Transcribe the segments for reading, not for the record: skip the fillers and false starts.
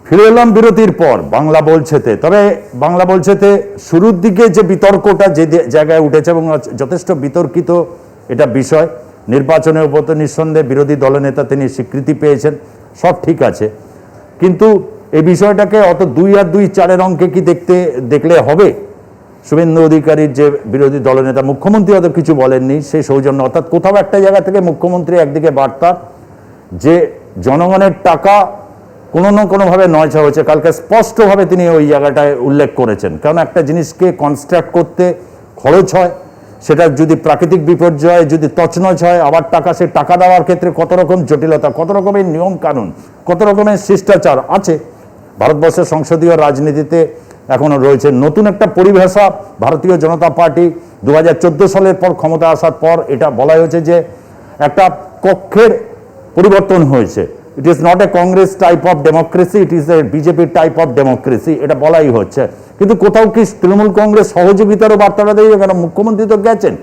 ফিরে এলাম বিরতির পর বাংলা বলছেতে। তবে বাংলা বলছেতে শুরুর দিকে যে বিতর্কটা যে জায়গায় উঠেছে এবং যথেষ্ট বিতর্কিত এটা বিষয়, নির্বাচনের উপর তো নিঃসন্দেহে বিরোধী দলনেতা তিনি স্বীকৃতি পেয়েছেন, সব ঠিক আছে, কিন্তু এই বিষয়টাকে অত 2 আর 2 4 অঙ্কে কি দেখলে হবে? শুভেন্দু অধিকারীর যে বিরোধী দলনেতা, মুখ্যমন্ত্রী হয়তো কিছু বলেননি, সেই সৌজন্য, অর্থাৎ কোথাও একটা জায়গা থেকে মুখ্যমন্ত্রী একদিকে বার্তা যে জনগণের টাকা কোনো না কোনোভাবে নয়ছা হয়েছে, কালকে স্পষ্টভাবে তিনি ওই জায়গাটায় উল্লেখ করেছেন। কারণ একটা জিনিসকে কনস্ট্রাক্ট করতে খরচ হয়, সেটা যদি প্রাকৃতিক বিপর্যয় যদি তছনছ হয়, আবার সে টাকা দেওয়ার ক্ষেত্রে কত রকম জটিলতা, কত রকমের নিয়ম কানুন, কত রকমের শিষ্টাচার আছে। ভারতবর্ষের সংসদীয় রাজনীতিতে এখনো রয়েছে। নতুন একটা পরিভাষা ভারতীয় জনতা পার্টি 2014 সালের পর ক্ষমতা আসার পর এটা বলা হয়েছে যে একটা কক্ষের পরিবর্তন হয়েছে। It is not a Congress type of democracy, it is a BJP type of democracy, এটা বলাই হচ্ছে। কিন্তু কোথাও কি তৃণমূল কংগ্রেস সহযোগিতারও বার্তাটা দিয়ে, কেন মুখ্যমন্ত্রী তো গেছেন,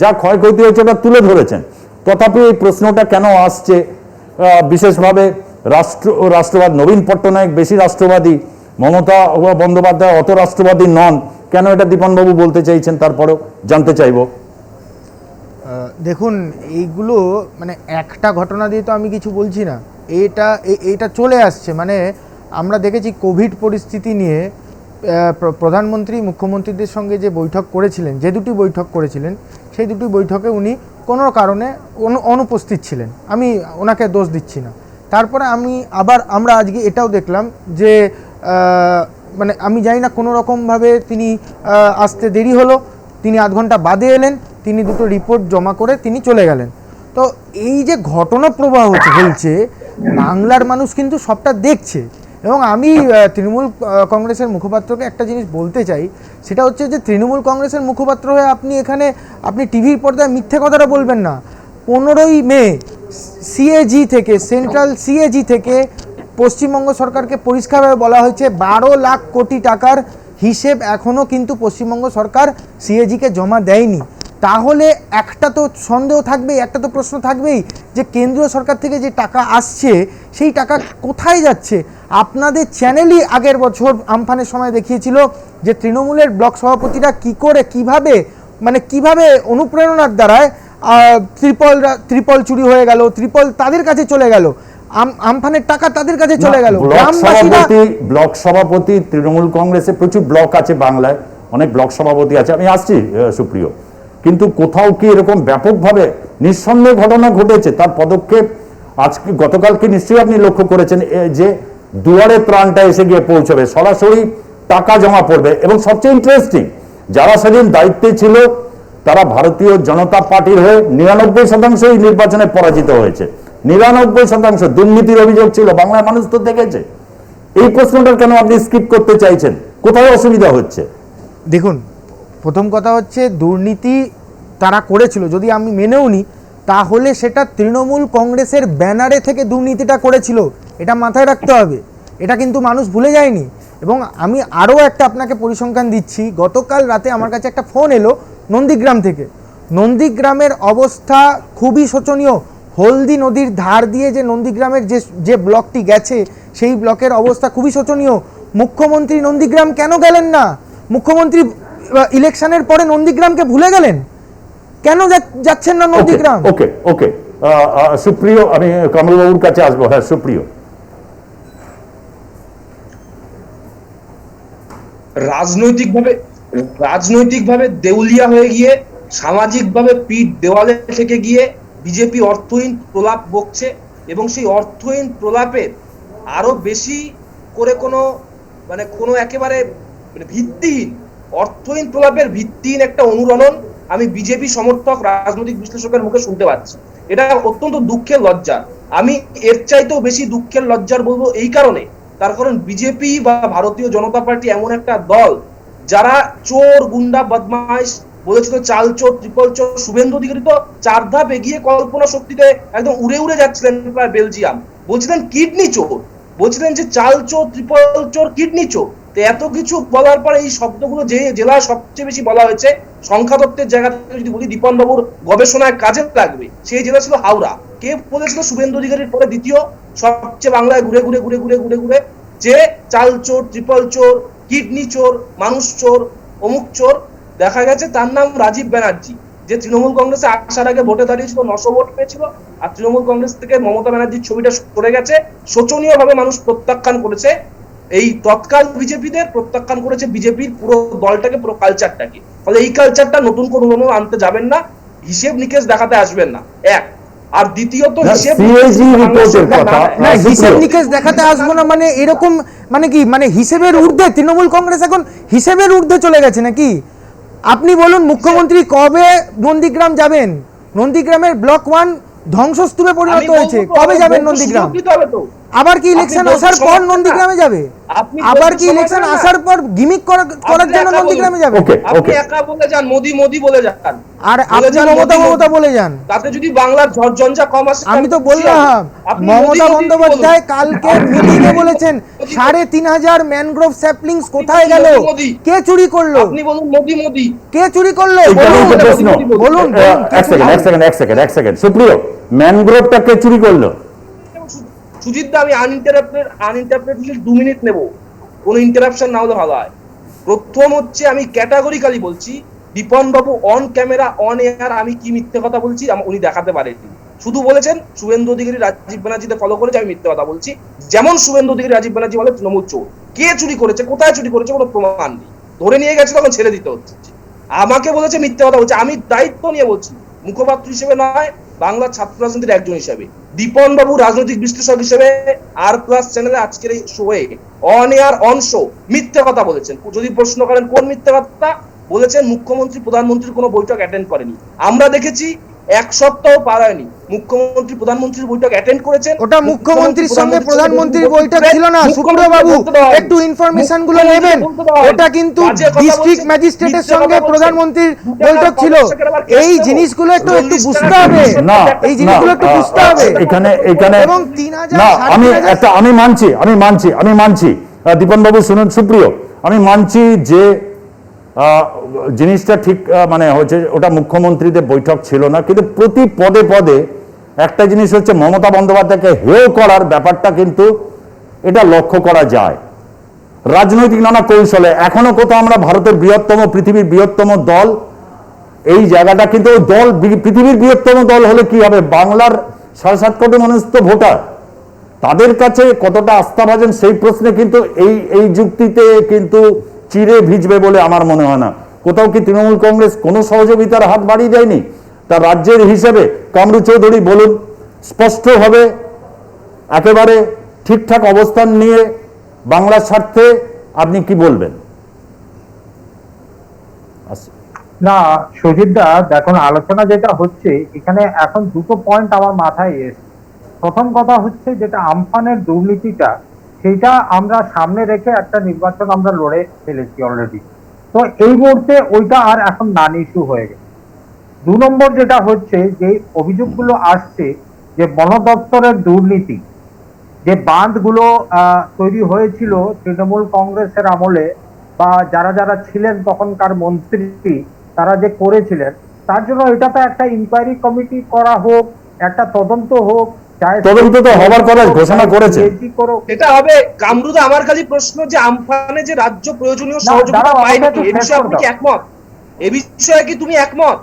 যা ক্ষয়ক্ষতি হয়েছে ওটা তুলে ধরেছেন। তথাপি এই প্রশ্নটা কেন আসছে, বিশেষভাবে রাষ্ট্রবাদ, নবীন পট্টনায়ক বেশি রাষ্ট্রবাদী, মমতা বন্দ্যোপাধ্যায় অত রাষ্ট্রবাদী নন, কেন এটা দীপনবাবু বলতে চাইছেন, তারপরেও জানতে চাইব। দেখুন, এইগুলো মানে একটা ঘটনা দিয়ে তো আমি কিছু বলছি না, এটা চলে আসছে। মানে আমরা দেখেছি কোভিড পরিস্থিতি নিয়ে প্রধানমন্ত্রী মুখ্যমন্ত্রীদের সঙ্গে যে বৈঠক করেছিলেন, যে দুটি বৈঠক করেছিলেন, সেই দুটি বৈঠকে উনি কোনো কারণে অনুপস্থিত ছিলেন। আমি ওনাকে দোষ দিচ্ছি না। তারপরে আমরা আজকে এটাও দেখলাম যে মানে আমি জানি না কোনো রকমভাবে তিনি আসতে দেরি হলো, তিনি আধ ঘন্টা বাদে এলেন, তিনি দুটো রিপোর্ট জমা করে তিনি চলে গেলেন। তো এই যে ঘটনা প্রবাহ হয়েছে, বাংলার মানুষ কিন্তু সবটা দেখছে। এবং আমি তৃণমূল কংগ্রেসের মুখপাত্রকে একটা জিনিস বলতে চাই, সেটা হচ্ছে যে তৃণমূল কংগ্রেসের মুখপাত্র হয়ে আপনি টিভির পর্দায় মিথ্যে কথাটা বলবেন না। 15ই মে সিএজি থেকে, সেন্ট্রাল সিএজি থেকে পশ্চিমবঙ্গ সরকারকে পরিষ্কারভাবে বলা হয়েছে 12 লাখ কোটি টাকার হিসেব এখনও কিন্তু পশ্চিমবঙ্গ সরকার সিএজিকে জমা দেয়নি। তাহলে একটা তো সন্দেহ থাকবেই, একটা তো প্রশ্ন থাকবেই যে কেন্দ্রীয় সরকার থেকে যে টাকা আসছে সেই টাকা কোথায় যাচ্ছে। আপনাদের চ্যানেলই আগের বছর আমফানের সময় দেখিয়েছিল যে তৃণমূলের ব্লক সভাপতিরা কিভাবে অনুপ্রেরণার দ্বারায় ত্রিপল চুরি হয়ে গেল, ত্রিপল তাদের কাছে চলে গেল, আমফানের টাকা তাদের কাছে চলে গেল। ব্লক সভাপতি তৃণমূল কংগ্রেসে প্রচুর ব্লক আছে, বাংলায় অনেক ব্লক সভাপতি আছে, আমি আসছি সুপ্রিয়, কিন্তু কোথাও কি এরকম ব্যাপকভাবে নিঃসন্দেহ ঘটনা ঘটেছে? তার পদক্ষেপ আজকে গতকালকে নিশ্চয়ই আপনি লক্ষ্য করেছেন যে দুয়ারে ত্রাণটা এসে গিয়ে পৌঁছবে, সরাসরি টাকা জমা পড়বে। এবং সবচেয়ে ইন্টারেস্টিং, যারা সেদিন দায়িত্বে ছিল তারা ভারতীয় জনতা পার্টির হয়ে 99% এই নির্বাচনে পরাজিত হয়েছে। 99% দুর্নীতির অভিযোগ ছিল, বাংলার মানুষ তো দেখেছে। এই প্রশ্নটা কেন আপনি স্কিপ করতে চাইছেন? কোথায় অসুবিধা হচ্ছে? দেখুন, প্রথম কথা হচ্ছে দুর্নীতি তারা করেছিল, যদি আমি মেনেও নিই, তাহলে সেটা তৃণমূল কংগ্রেসের ব্যানারে থেকে দুর্নীতিটা করেছিল, এটা মাথায় রাখতে হবে। এটা কিন্তু মানুষ ভুলে যায়নি। এবং আমি আরও একটা আপনাকে পরিসংখ্যান দিচ্ছি, গতকাল রাতে আমার কাছে একটা ফোন এলো নন্দীগ্রাম থেকে। নন্দীগ্রামের অবস্থা খুবই শোচনীয়। হলদি নদীর ধার দিয়ে যে নন্দীগ্রামের যে ব্লকটি গেছে, সেই ব্লকের অবস্থা খুবই শোচনীয়। মুখ্যমন্ত্রী নন্দীগ্রাম কেন গেলেন না? মুখ্যমন্ত্রী ইলেকশনের পরে নন্দীগ্রামকে ভুলে গেলেন, কেন যাচ্ছেন না নন্দীগ্রাম? ওকে ওকে সুপ্রিয়, আমি কমলবাবুর কাছে আসবো। হ্যাঁ সুপ্রিয়। রাজনৈতিকভাবে দেউলিয়া হয়ে গিয়ে, সামাজিকভাবে পিঠ দেওয়ালে থেকে গিয়ে বিজেপি অর্থহীন প্রলাপ বকছে, এবং সেই অর্থহীন প্রলাপের আরো বেশি করে কোনো একেবারে ভিত্তিহীন, অর্থহীন প্রলাপের ভিত্তিহীন একটা অনুরণন আমি বিজেপি সমর্থক রাজনৈতিক বিশ্লেষকের মুখে শুনতে পাচ্ছি। এটা অত্যন্ত দুঃখের লজ্জা। আমি এর চাইতেও বেশি দুঃখের লজ্জার বলবো এই কারণে, তার কারণ বিজেপি বা ভারতীয় জনতা পার্টি এমন একটা দল যারা চোর, গুন্ডা, বদমাইশ বলেছিল, চাল চোর, ট্রিপল চোর। শুভেন্দু অধিকারী তো 4 ধাপ এগিয়ে কল্পনা শক্তিতে একদম উড়ে যাচ্ছিলেন প্রায় বেলজিয়াম। বলছিলেন কিডনি চোর, বলছিলেন যে চাল চোর, ট্রিপল চোর, কিডনি চোর। তো এত কিছু বলার পরে এই শব্দগুলো যে জেলায় সবচেয়ে বেশি বলা হয়েছে, সংখ্যা তত্ত্বের জায়গা থেকে যদি বলি দীপন বাবুর গবেষণায় কাজে লাগবে, সেই জেলা ছিল হাওড়া। কে বলেছিল শুভেন্দু অধিকারীর পরে দ্বিতীয় সবচেয়ে বাংলায় ঘুরে ঘুরে ঘুরে ঘুরে ঘুরে ঘুরে যে চাল চোর, ট্রিপল চোর, কিডনি চোর, মানুষ চোর, অমুক চোর, দেখা গেছে তার নাম রাজীব ব্যানার্জি, যে তৃণমূল কংগ্রেসে আসার আগে ভোটে দাঁড়িয়েছিল, 900 ভোট পেয়েছিল, আর তৃণমূল কংগ্রেস থেকে মমতা ব্যানার্জির ছবিটা সরে গেছে, শোচনীয় ভাবে মানুষ প্রত্যাখ্যান করেছে, এই তৎকাল বিজেপিদের প্রত্যাখ্যান করেছে বিজেপির পুরো দলটাকে, পুরো কালচারটাকে। ফলে এই কালচারটা নতুন কোনো আনতে যাবেন না, হিসেব নিকেশ দেখাতে আসবেন না, এক। আর দ্বিতীয়ত হিসেব হিসেব নিকেশ দেখাতে আসবো না মানে এরকম মানে কি, মানে হিসেবের ঊর্ধ্বে তৃণমূল কংগ্রেস এখন হিসেবের ঊর্ধ্বে চলে গেছে নাকি? আপনি বলুন, মুখ্যমন্ত্রী কবে নন্দীগ্রাম যাবেন? নন্দীগ্রামের ব্লক 1 ধ্বংসস্তূপে পরিণত হয়েছে, কবে যাবেন নন্দীগ্রাম? আবার কি ইলেকশন আসার পর নন্দীগ্রামে যাবে? আবার কি ইলেকশন আসার পর গিমিক করার জন্য নন্দীগ্রামে যাবে? আপনি একা বলে যান, মোদি মোদি বলে যান, আর আপনি মমতা মমতা বলে যান, তাতে যদি বাংলার ঝড়ঝঞ্ঝা কম আসে। আমি তো বললাম মমতা বন্দ্যোপাধ্যায় কালকে মিটিং এ বলেছেন ৩,৫০০ ম্যানগ্রোভ স্যাপলিংস কোথায় গেল, কে চুরি করলো? আপনি বলুন মোদি মোদি, কে চুরি করলো বলুন। এক সেকেন্ড সুপ্রিয়, ম্যানগ্রোভটা কে চুরি করলো? সুজিত দা, আমি আনইন্টারপ্রেটেড 2 মিনিট নেব, কোনো ইন্টারাপশন না হলে ভালো হয়। প্রথম হচ্ছে, আমি ক্যাটাগরিক্যালি বলছি, দীপন বাবু অন ক্যামেরা অন এয়ার আমি কি মিথ্যে কথা বলছি উনি দেখাতে পারেননি। শুধু বলেছেন শুভেন্দু অধিকারী রাজীব ব্যানার্জিতে ফলো করেছে, আমি মিথ্যে কথা বলছি। যেমন শুভেন্দু অধিকারী রাজীব ব্যানার্জি বলে তৃণমূল চোর, কে চুরি করেছে, কোথায় চুরি করেছে কোনো প্রমাণ নেই, ধরে নিয়ে গেছে তখন ছেড়ে দিতে হচ্ছে। আমাকে বলেছে মিথ্যে কথা বলছে, আমি দায়িত্ব নিয়ে বলছি, মুখপাত্র হিসেবে নয়, বাংলার ছাত্র রাজনীতির একজন হিসেবে। দীপন বাবু রাজনৈতিক বিশ্লেষক হিসেবে R+ চ্যানেলে আজকের এই শোয়ে অন এয়ার অন শো মিথ্যে কথা বলেছেন। যদি প্রশ্ন করেন কোন মিথ্যে কথা বলেছেন, মুখ্যমন্ত্রী প্রধানমন্ত্রীর কোনো বৈঠক অ্যাটেন্ড করেনি। আমরা দেখেছি 1 সপ্তাহ পার হয়নি, মুখ্যমন্ত্রী প্রধানমন্ত্রীর বৈঠক অ্যাটেন্ড করেছেন। ওটা মুখ্যমন্ত্রীর সঙ্গে প্রধানমন্ত্রীর বৈঠক ছিল না, সুপ্রিয় বাবু একটু ইনফরমেশন গুলো নেবেন। ওটা কিন্তু ডিস্ট্রিক্ট ম্যাজিস্ট্রেটের সঙ্গে প্রধানমন্ত্রীর বৈঠক ছিল। এই জিনিসগুলো একটু বুঝতে হবে, এই জিনিসগুলো একটু বুঝতে হবে। এখানে এবং ৩,০০০ না, আমি মানছি দীপন বাবু শুনুন, সুপ্রিয়, আমি মানছি যে জিনিসটা ঠিক, মানে হচ্ছে ওটা মুখ্যমন্ত্রীদের বৈঠক ছিল না, কিন্তু প্রতি পদে পদে একটা জিনিস হচ্ছে মমতা বন্দ্যোপাধ্যায়কে হেয় করার ব্যাপারটা কিন্তু এটা লক্ষ্য করা যায় রাজনৈতিক নানা কৌশলে। এখনো কোথাও আমরা ভারতের বৃহত্তম, পৃথিবীর বৃহত্তম দল, এই জায়গাটা কিন্তু দল, পৃথিবীর বৃহত্তম দল হলে কি হবে, বাংলার 7.5 কোটি মানুষ তো ভোটার, তাদের কাছে কতটা আস্থা ভাজন সেই প্রশ্নে কিন্তু এই যুক্তিতে কিন্তু চিরে ভিজবে বলে আমার মনে হয় না। কোথাও কি তৃণমূল কংগ্রেস কোনো সহযোগিতার হাত বাড়িয়ে দেয়নি? তার রাজ্যের হিসেবে কামরু চৌধুরী বলুন, স্পষ্টভাবে একেবারে ঠিকঠাক অবস্থান নিয়ে বাংলার স্বার্থে আপনি কি বলবেন? না সুজিতদা, দেখুন আলোচনা যেটা হচ্ছে এখানে এখন দুটো পয়েন্ট আমার মাথায় এসেছে। প্রথম কথা হচ্ছে যেটা আমফানের দুর্নীতিটা, সেটা আমরা সামনে রেখে একটা নির্বাচন আমরা লড়ে ফেলেছি অলরেডি, তো এই মুহূর্তে ওইটা আর এখন নান ইস্যু হয়ে গেছে। 2 নম্বর যেটা হচ্ছে, যে অভিযোগগুলো আসছে যে বন দপ্তরের দুর্নীতি, যে বাঁধগুলো তৈরি হয়েছিল তৃণমূল কংগ্রেসের আমলে বা যারা যারা ছিলেন তখনকার মন্ত্রী, তারা যে করেছিলেন, তার জন্য এটা তো একটা ইনকোয়ারি কমিটি করা হোক, একটা তদন্ত হোক, তদন্ত তো হবার কথা ঘোষণা করেছে, এটা হবে। কামরুদা, আমার খালি প্রশ্ন যে আমফানে যে রাজ্য প্রয়োজনীয় সহযোগিতা পায়নি, এই বিষয়ে আপনি কি একমত? এই বিষয়ে কি তুমি একমত?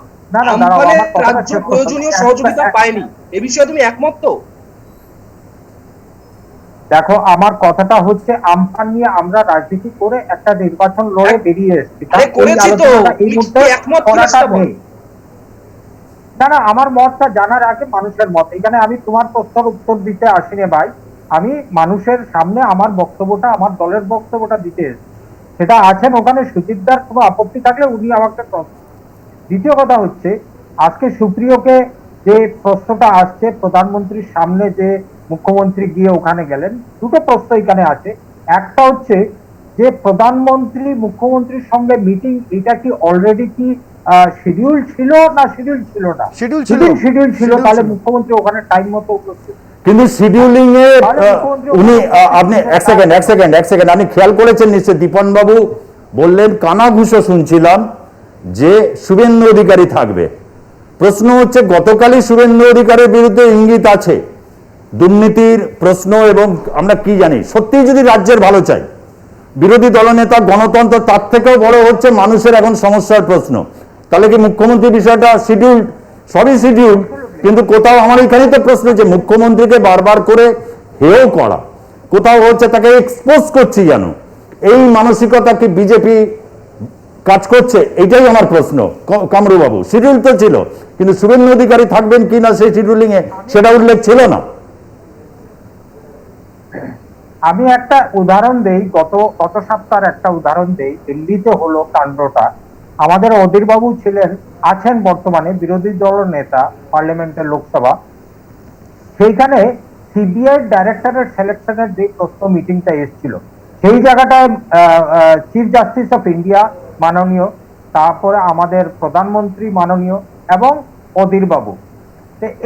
আমফানে রাজ্য প্রয়োজনীয় সহযোগিতা পায়নি, এই বিষয়ে তুমি একমত তো? দেখো, আমার কথাটা হচ্ছে আমফান নিয়ে আমরা রাজনীতি করে একটা নির্বাচন লড়ে বেরিয়ে এসেছি, না আমার মতটা জানার আগে মানুষের মত। এখানে আমি তোমার প্রশ্নের উত্তর দিতে আসিনি ভাই, আমি মানুষের সামনে আমার বক্তব্যটা, আমার দলের বক্তব্যটা দিতে এসেছি। সেটা আছেন ওখানে সুচিতদার, কোনো আপত্তি থাকলে উনি আমাকে প্রশ্ন। দ্বিতীয় কথা হচ্ছে, আজকে সুপ্রিয়কে যে প্রশ্নটা আসছে প্রধানমন্ত্রীর সামনে, যে মুখ্যমন্ত্রী গিয়ে ওখানে গেলেন, দুটো প্রশ্ন এখানে আছে। একটা হচ্ছে যে প্রধানমন্ত্রী মুখ্যমন্ত্রীর সঙ্গে মিটিং, এটা কি অলরেডি কি শিডিউল ছিল না শিডিউল ছিল না? শিডিউল ছিল, তাহলে মুখ্যমন্ত্রী ওখানে টাইম মতো উপস্থিত। কিন্তু শিডিউলিং এ উনি, আপনি এক সেকেন্ড আপনি খেয়াল করেছেন নিশ্চয়, দীপন বাবু বললেন কানাঘুষো শুনছিলাম যে শুভেন্দু অধিকারী থাকবে। প্রশ্ন হচ্ছে, গতকালই শুভেন্দু অধিকারীর বিরুদ্ধে ইঙ্গিত আছে, দুর্নীতির প্রশ্ন, এবং আমরা কি জানি, সত্যিই যদি রাজ্যের ভালো চাই, বিরোধী দলনেতা গণতন্ত্র তার থেকেও বড় হচ্ছে মানুষের এখন সমস্যার প্রশ্ন। তাহলে কি মুখ্যমন্ত্রী বিষয়টা শিডিউল, সবই শিডিউল, কিন্তু কোথাও আমার এখানেই তো প্রশ্ন যে মুখ্যমন্ত্রীকে বারবার করে হেয় করা, কোথাও হচ্ছে তাকে এক্সপোজ করছি যেন, এই মানসিকতা কি বিজেপি কাজ করছে? এটাই আমার প্রশ্ন। কামরুবাবু, শিডিউল তো ছিল, কিন্তু শুভেন্দু অধিকারী থাকবেন কি না সেই শিডিউলিং এ সেটা উল্লেখ ছিল না। আমি একটা উদাহরণ দেই, গত সপ্তাহের একটা উদাহরণ দেই। দিল্লিতে হলো কাণ্ডটা, আমাদের অধীর বাবু আছেন বর্তমানে বিরোধী দল নেতা পার্লামেন্টের লোকসভা, সেইখানে সিবিআই ডাইরেক্টরের সিলেকশনের যে প্রশ্ন মিটিংটা এসেছিল, সেই জায়গাটায় চিফ জাস্টিস অফ ইন্ডিয়া মাননীয়, তারপরে আমাদের প্রধানমন্ত্রী মাননীয় এবং অধীর বাবু,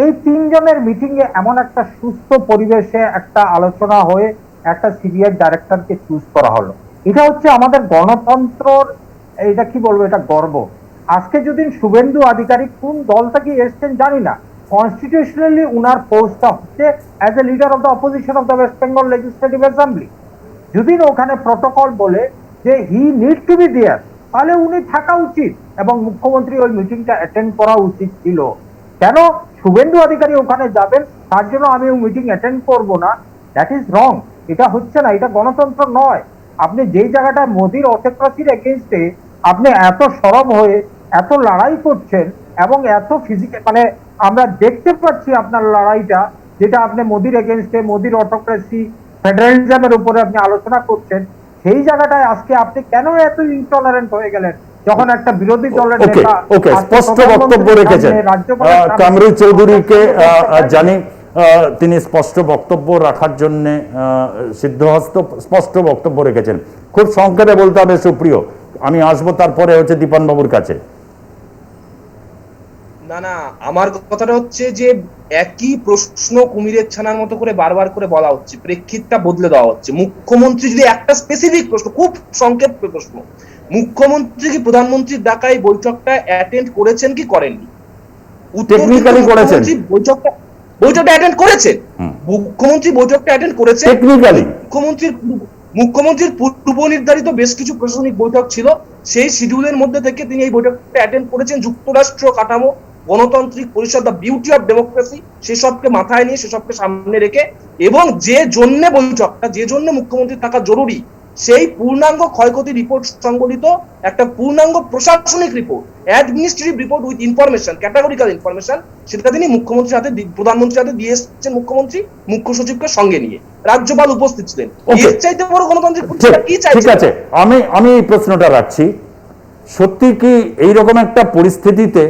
এই তিনজনের মিটিং এ এমন একটা সুস্থ পরিবেশে একটা আলোচনা হয়ে একটা সিবিআই ডাইরেক্টরকে চুজ করা হলো। এটা হচ্ছে আমাদের গণতন্ত্রর, এটা কি বলবো, এটা গর্ব। আজকে যদি শুভেন্দু অধিকারী কোন দল থেকে এসছেন জানি না, কনস্টিটিউশনালি উনার পোস্টটা হচ্ছে as a leader of the opposition of the West Bengal Legislative Assembly. যদি ওখানে প্রটোকল বলে যে he need to be there, তাহলে উনি থাকা উচিত এবং মুখ্যমন্ত্রী ওই মিটিংটা অ্যাটেন্ড করা উচিত ছিল। কেন শুভেন্দু অধিকারী ওখানে যাবেন, তার জন্য আমি ওই মিটিং অ্যাটেন্ড করব না? That is wrong. এটা হচ্ছে না, এটা গণতন্ত্র নয়। আপনি যেই জায়গাটায় মোদির অটোক্রাসির এগেইনস্টে আপনি এত সরব হয়ে এত লড়াই করছেন এবং এত ফিজিক্যাল, মানে আমরা দেখতে পাচ্ছি আপনার লড়াইটা, যেটা আপনি মোদির এগেইনস্টে, মোদির অটোক্রাসি, ফেডারেলিজমের উপরে আপনি আলোচনা করছেন, সেই জায়গাটায় আজকে আপনি কেন এত ইনটলারেন্ট হয়ে গেলেন যখন একটা বিরোধী দলের নেতা স্পষ্ট বক্তব্য রেখেছেন কামরুল চৌধুরীকে জানি, তিনি স্পষ্ট বক্তব্য রাখার জন্য সিদ্ধহস্ত, স্পষ্ট বক্তব্য রেখেছেন। খুব সংক্ষেপে বলতে হবে সুপ্রিয়, আমি আসবো তারপরে হচ্ছে দীপন বাবুর কাছে। না, আমার কথাটা হচ্ছে যে একই প্রশ্ন কুমিরের ছানার মতো করে বারবার করে বলা হচ্ছে, প্রেক্ষিতটা বদলে দেওয়া হচ্ছে। মুখ্যমন্ত্রী যদি একটা স্পেসিফিক প্রশ্ন, খুব সংক্ষেপ প্রশ্ন, মুখ্যমন্ত্রী কি প্রধানমন্ত্রীর ডাকায় বৈঠকটা অ্যাটেন্ড করেছেন কি করেননি? টেকনিক্যালি করেছেন, বৈঠকটা অ্যাটেন্ড করেছেন, মুখ্যমন্ত্রী বৈঠকটা অ্যাটেন্ড করেছেন। টেকনিক্যালি মুখ্যমন্ত্রীর পূর্ব নির্ধারিত বেশ কিছু প্রশাসনিক বৈঠক ছিল, সেই শিডিউলের মধ্যে থেকে তিনি এই বৈঠকটা অ্যাটেন্ড করেছেন। যুক্তরাষ্ট্র কাঠামো, গণতান্ত্রিক পরিষদ, দ্য বিউটি অফ ডেমোক্রেসি, সেসবকে মাথায় নিয়ে, সেসবকে সামনে রেখে, এবং যে জন্য বৈঠকটা, যে জন্য মুখ্যমন্ত্রী থাকা জরুরি, সেই পূর্ণাঙ্গ ক্ষয়ক্ষতি রিপোর্ট সংবলিত একটা পূর্ণাঙ্গ প্রশাসনিক report, administrative report with information, categorical information, সেটা তিনি মুখ্যমন্ত্রীর হাতে, প্রধানমন্ত্রীর হাতে দিয়ে এসেছেন। মুখ্যমন্ত্রী মুখ্য সচিবকে সঙ্গে নিয়ে, রাজ্যপাল উপস্থিত ছিলেন। এর চাইতে বড় গণতান্ত্রিক কি চাইছে? ঠিক আছে, আমি এই প্রশ্নটা রাখছি। সত্যি কি এইরকম একটা পরিস্থিতিতে,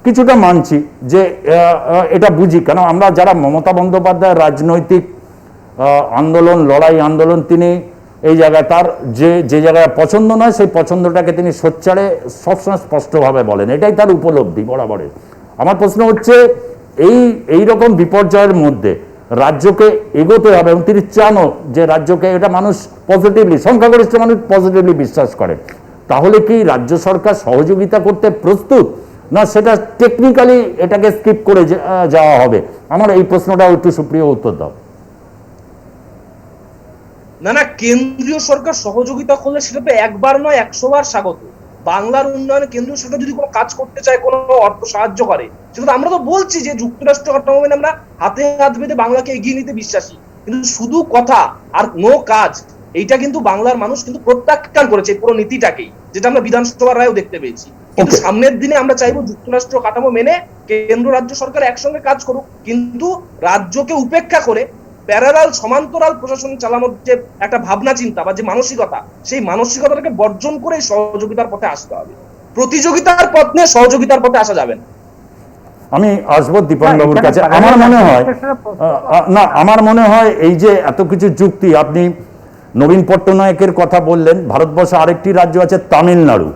কিছুটা মানছি যে এটা বুঝি, কারণ আমরা যারা মমতা বন্দ্যোপাধ্যায় রাজনৈতিক আন্দোলন, লড়াই আন্দোলন, তিনি এই জায়গায় তার যে জায়গায় পছন্দ নয় সেই পছন্দটাকে তিনি সোচ্চারে সবসময় স্পষ্টভাবে বলেন, এটাই তার উপলব্ধি বরাবরের। আমার প্রশ্ন হচ্ছে এই রকম বিপর্যয়ের মধ্যে রাজ্যকে এগোতে হবে, এবং তিনি চানও যে রাজ্যকে, এটা মানুষ পজিটিভলি, সংখ্যাগরিষ্ঠ মানুষ পজিটিভলি বিশ্বাস করে, তাহলে কি রাজ্য সরকার সহযোগিতা করতে প্রস্তুত, না সেটা টেকনিক্যালি এটাকে স্কিপ করে যাওয়া হবে? আমার এই প্রশ্নটাও একটু সুপ্রিয় উত্তর দাও। না, কেন্দ্রীয় সরকার সহযোগিতা করলে সেটা তো একবার নয় 100 বার স্বাগত। বাংলার উন্নয়নে কেন্দ্রীয় সরকার যদি কোনো কাজ করতে চায়, কোনো অর্থ সাহায্য করে, সেটা আমরা তো বলছি যে যুক্তরাষ্ট্র কাঠামো মেনে আমরা হাতে হাত বেঁধে বাংলাকে এগিয়ে নিতে বিশ্বাসী, কিন্তু শুধু কথা আর নো কাজ, এইটা কিন্তু বাংলার মানুষ কিন্তু প্রত্যাখ্যান করেছে পুরো নীতিটাকেই, যেটা আমরা বিধানসভার রায়েও দেখতে পেয়েছি। কিন্তু সামনের দিনে আমরা চাইবো যুক্তরাষ্ট্র কাঠামো মেনে কেন্দ্র রাজ্য সরকার একসঙ্গে কাজ করুক, কিন্তু রাজ্যকে উপেক্ষা করে প্যারালাল, সমান্তরাল প্রশাসন চালানোর যে একটা ভাবনা চিন্তা বা যে মানসিকতা, সেই মানসিকতাটাকে বর্জন করে সহযোগিতার পথে আসতে হবে। প্রতিযোগিতার পথ নিয়ে সহযোগিতার পথে আসা যাবে না। আমি আসবো দীপন বাবুর কাছে। আমার মনে হয় এই যে এত কিছু যুক্তি, আপনি নবীন পট্টনায়কের কথা বললেন, ভারতবর্ষে আরেকটি রাজ্য আছে তামিলনাড়ু,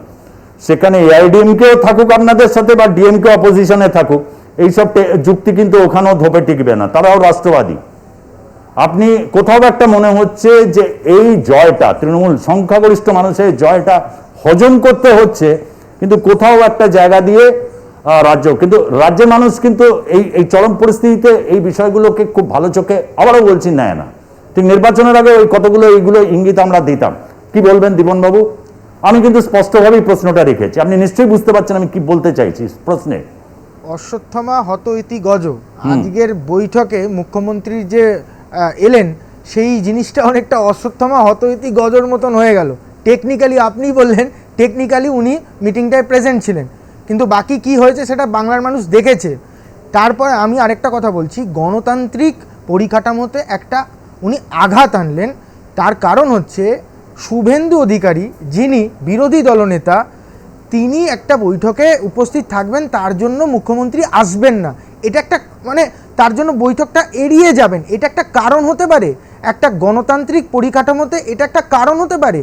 সেখানে এআইডিএমকেও থাকুক আপনাদের সাথে বা ডিএমকে অপোজিশনে থাকুক, এইসব যুক্তি কিন্তু ওখানেও ধোপে টিকবে না, তারাও রাষ্ট্রবাদী। আপনি কোথাও একটা মনে হচ্ছে যে এই জয়টা, তৃণমূল সংখ্যাগরিষ্ঠ মানুষের জয়টা হজম করতে হচ্ছে, কিন্তু কোথাও একটা জায়গা দিয়ে রাজ্য, কিন্তু রাজ্যের মানুষ কিন্তু এই চরম পরিস্থিতিতে এই বিষয়গুলোকে খুব ভালো চোখে, আবারও বলছি, নেয় না। ঠিক নির্বাচনের আগে ওই কতগুলো এইগুলো ইঙ্গিত আমরা দিতাম। কি বলবেন দীপনবাবু? আমি কিন্তু স্পষ্টভাবেই প্রশ্নটা রেখেছি, আপনি নিশ্চয়ই বুঝতে পারছেন আমি কি বলতে চাইছি প্রশ্নে। অশ্বত্থামা হত ইতি গজ, আজকের বৈঠকে মুখ্যমন্ত্রী যে এলেন সেই জিনিসটা অনেকটা অশ্বত্থামা হত ইতি গজর মতন হয়ে গেল। টেকনিক্যালি আপনি বললেন, টেকনিক্যালি উনি মিটিংটায় প্রেজেন্ট ছিলেন, কিন্তু বাকি কি হয়েছে সেটা বাংলার মানুষ দেখেছে। তারপরে আমি আরেকটা কথা বলছি, গণতান্ত্রিক পরিকাঠামোতে একটা উনি আঘাত আনলেন। তার কারণ হচ্ছে শুভেন্দু অধিকারী, যিনি বিরোধী দলনেতা, তিনি একটা বৈঠকে উপস্থিত থাকবেন, তার জন্য মুখ্যমন্ত্রী আসবেন না, এটা একটা মানে তার জন্য বৈঠকটা এড়িয়ে যাবেন, এটা একটা কারণ হতে পারে। একটা গণতান্ত্রিক পরিকাঠামোতে এটা একটা কারণ হতে পারে।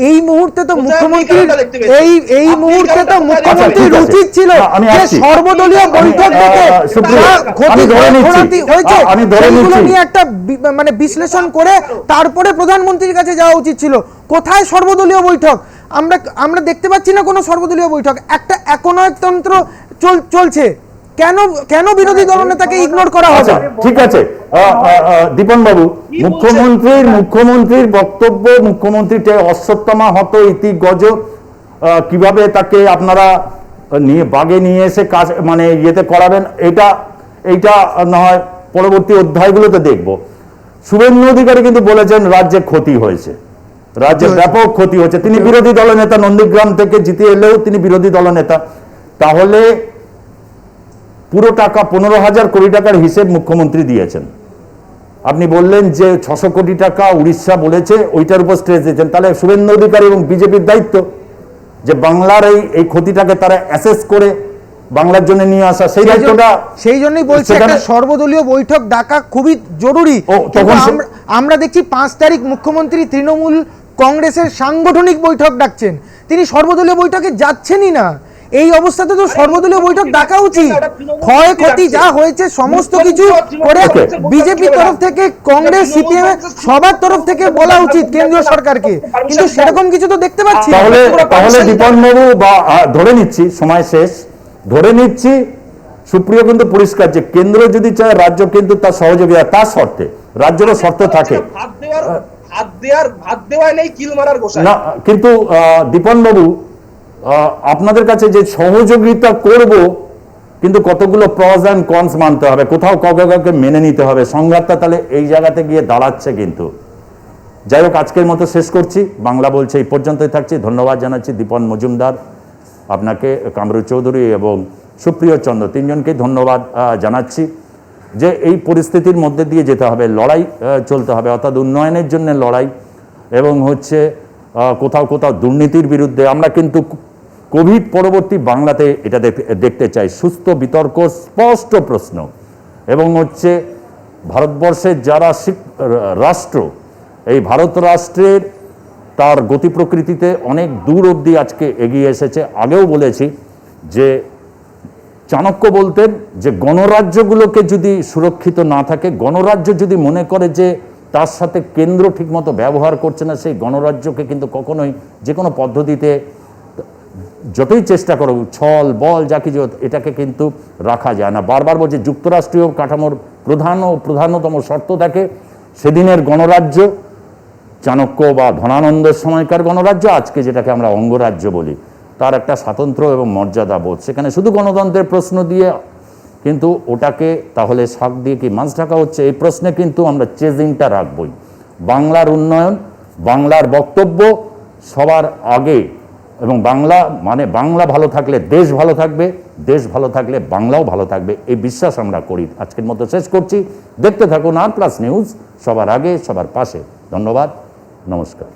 এই মুহূর্তে তো মুখ্যমন্ত্রীর এই মুহূর্তে তো মুখ্যমন্ত্রীর উচিত ছিল যে সর্বদলীয় বৈঠক ডেকে সেইগুলো নিয়ে একটা মানে বিশ্লেষণ করে তারপরে প্রধানমন্ত্রীর কাছে যাওয়া উচিত ছিল। কোথায় সর্বদলীয় বৈঠক? আমরা দেখতে পাচ্ছি না কোনো সর্বদলীয় বৈঠক। একটা একনায়কতন্ত্র চলছে, কেন বিরোধী দলনেতাকে ইগনোর করা হবে? ঠিক আছে দীপন বাবু, মুখ্যমন্ত্রীর বক্তব্য, মুখ্যমন্ত্রীটা অশ্বত্থামা হত ইতি গজ, কিভাবে তাকে আপনারা বাগে নিয়ে এসে কাজ মানে ইয়েতে করাবেন, এইটা না হয় পরবর্তী অধ্যায়গুলোতে দেখব। শুভেন্দু অধিকারী কিন্তু বলেছেন রাজ্যে ক্ষতি হয়েছে, রাজ্যে ব্যাপক ক্ষতি হয়েছে। তিনি বিরোধী দলনেতা, নন্দীগ্রাম থেকে জিতে এলেও তিনি বিরোধী দলনেতা। তাহলে পুরো টাকা 15,000 কোটি টাকার হিসেব মুখ্যমন্ত্রী দিয়েছেন। আপনি বললেন যে 600 কোটি টাকা উড়িষ্যা বলেছে, ওইটার উপর স্ট্রেস দিয়েছেন। তাহলে শুভেন্দু অধিকারী এবং বিজেপির দায়িত্ব যে বাংলার এই ক্ষতিটাকে তারা অ্যাসেস করে বাংলার জন্য নিয়ে আসা, সেই দায়িত্বটা। সেই জন্যই বলছি একটা সর্বদলীয় বৈঠক ডাকা খুবই জরুরি। আমরা দেখছি 5 তারিখ মুখ্যমন্ত্রী তৃণমূল কংগ্রেসের সাংগঠনিক বৈঠক ডাকছেন, তিনি সর্বদলীয় বৈঠকে যাচ্ছেনই না। এই অবস্থাতে তো সর্বদলীয় বৈঠক ডাকা উচিত। ক্ষয়ক্ষতি যা হয়েছে সমস্ত কিছু করে বিজেপির তরফ থেকে, কংগ্রেস, সিপিএম সবার তরফ থেকে বলা উচিত কেন্দ্রীয় সরকারকে, কিন্তু সেরকম কিছু তো দেখতে পাচ্ছি। তাহলে দীপনবাবু, বা ধরে নিচ্ছি সময় শেষ, ধরে নিচ্ছি সুপ্রিয় কিন্তু পরিষ্কার যে কেন্দ্র যদি চায় রাজ্য কিন্তু তার সহযোগিতা, তার শর্তে, রাজ্যেরও শর্ত থাকে না। কিন্তু দীপনবাবু, আপনাদের কাছে যে সহযোগিতা করব, কিন্তু কতগুলো প্রস অ্যান্ড কনস মানতে হবে, কোথাও কাউকে মেনে নিতে হবে, সংঘাতটা তাহলে এই জায়গাতে গিয়ে দাঁড়াচ্ছে। কিন্তু যাই হোক, আজকের মতো শেষ করছি। বাংলা বলছে এই পর্যন্তই থাকছি। ধন্যবাদ জানাচ্ছি দীপন মজুমদার, আপনাকে, কামরু চৌধুরী এবং সুপ্রিয় চন্দ্র, তিনজনকেই ধন্যবাদ জানাচ্ছি যে এই পরিস্থিতির মধ্যে দিয়ে যেতে হবে, লড়াই চলতে হবে, অর্থাৎ উন্নয়নের জন্য লড়াই, এবং হচ্ছে কোথাও দুর্নীতির বিরুদ্ধে। আমরা কিন্তু কোভিড পরবর্তী বাংলাতে এটা দেখতে চাই, সুস্থ বিতর্ক, স্পষ্ট প্রশ্ন, এবং হচ্ছে ভারতবর্ষের যারা রাষ্ট্র, এই ভারত রাষ্ট্রের তার গতি প্রকৃতিতে অনেক দূর অবধি আজকে এগিয়ে এসেছে। আগেও বলেছি যে চাণক্য বলতেন যে গণরাজ্যগুলোকে যদি সুরক্ষিত না থাকে, গণরাজ্য যদি মনে করে যে তার সাথে কেন্দ্র ঠিকমতো ব্যবহার করছে না, সেই গণরাজ্যকে কিন্তু কখনোই যে কোনো পদ্ধতিতে যতই চেষ্টা করো, ছল বল যা কিছু, এটাকে কিন্তু রাখা যায় না। বারবার বলছে যুক্তরাষ্ট্রীয় কাঠামোর প্রধানতম শর্ত থাকে সেদিনের গণরাজ্য, চাণক্য বা ধনানন্দের সময়কার গণরাজ্য, আজকে যেটাকে আমরা অঙ্গরাজ্য বলি, তার একটা স্বাতন্ত্র্য এবং মর্যাদা বোধ। সেখানে শুধু গণতন্ত্রের প্রশ্ন দিয়ে কিন্তু ওটাকে তাহলে শাক দিয়ে কি মাছ ঢাকা হচ্ছে, এই প্রশ্নে কিন্তু আমরা চেজিংটা রাখবই। বাংলার উন্নয়ন, বাংলার বক্তব্য সবার আগে, এবং বাংলা ভালো থাকলে দেশ ভালো থাকবে, দেশ ভালো থাকলে বাংলাও ভালো থাকবে, এই বিশ্বাস আমরা করি। আজকের মতো শেষ করছি। দেখতে থাকুন আর প্লাস নিউজ, সবার আগে সবার পাশে। ধন্যবাদ, নমস্কার।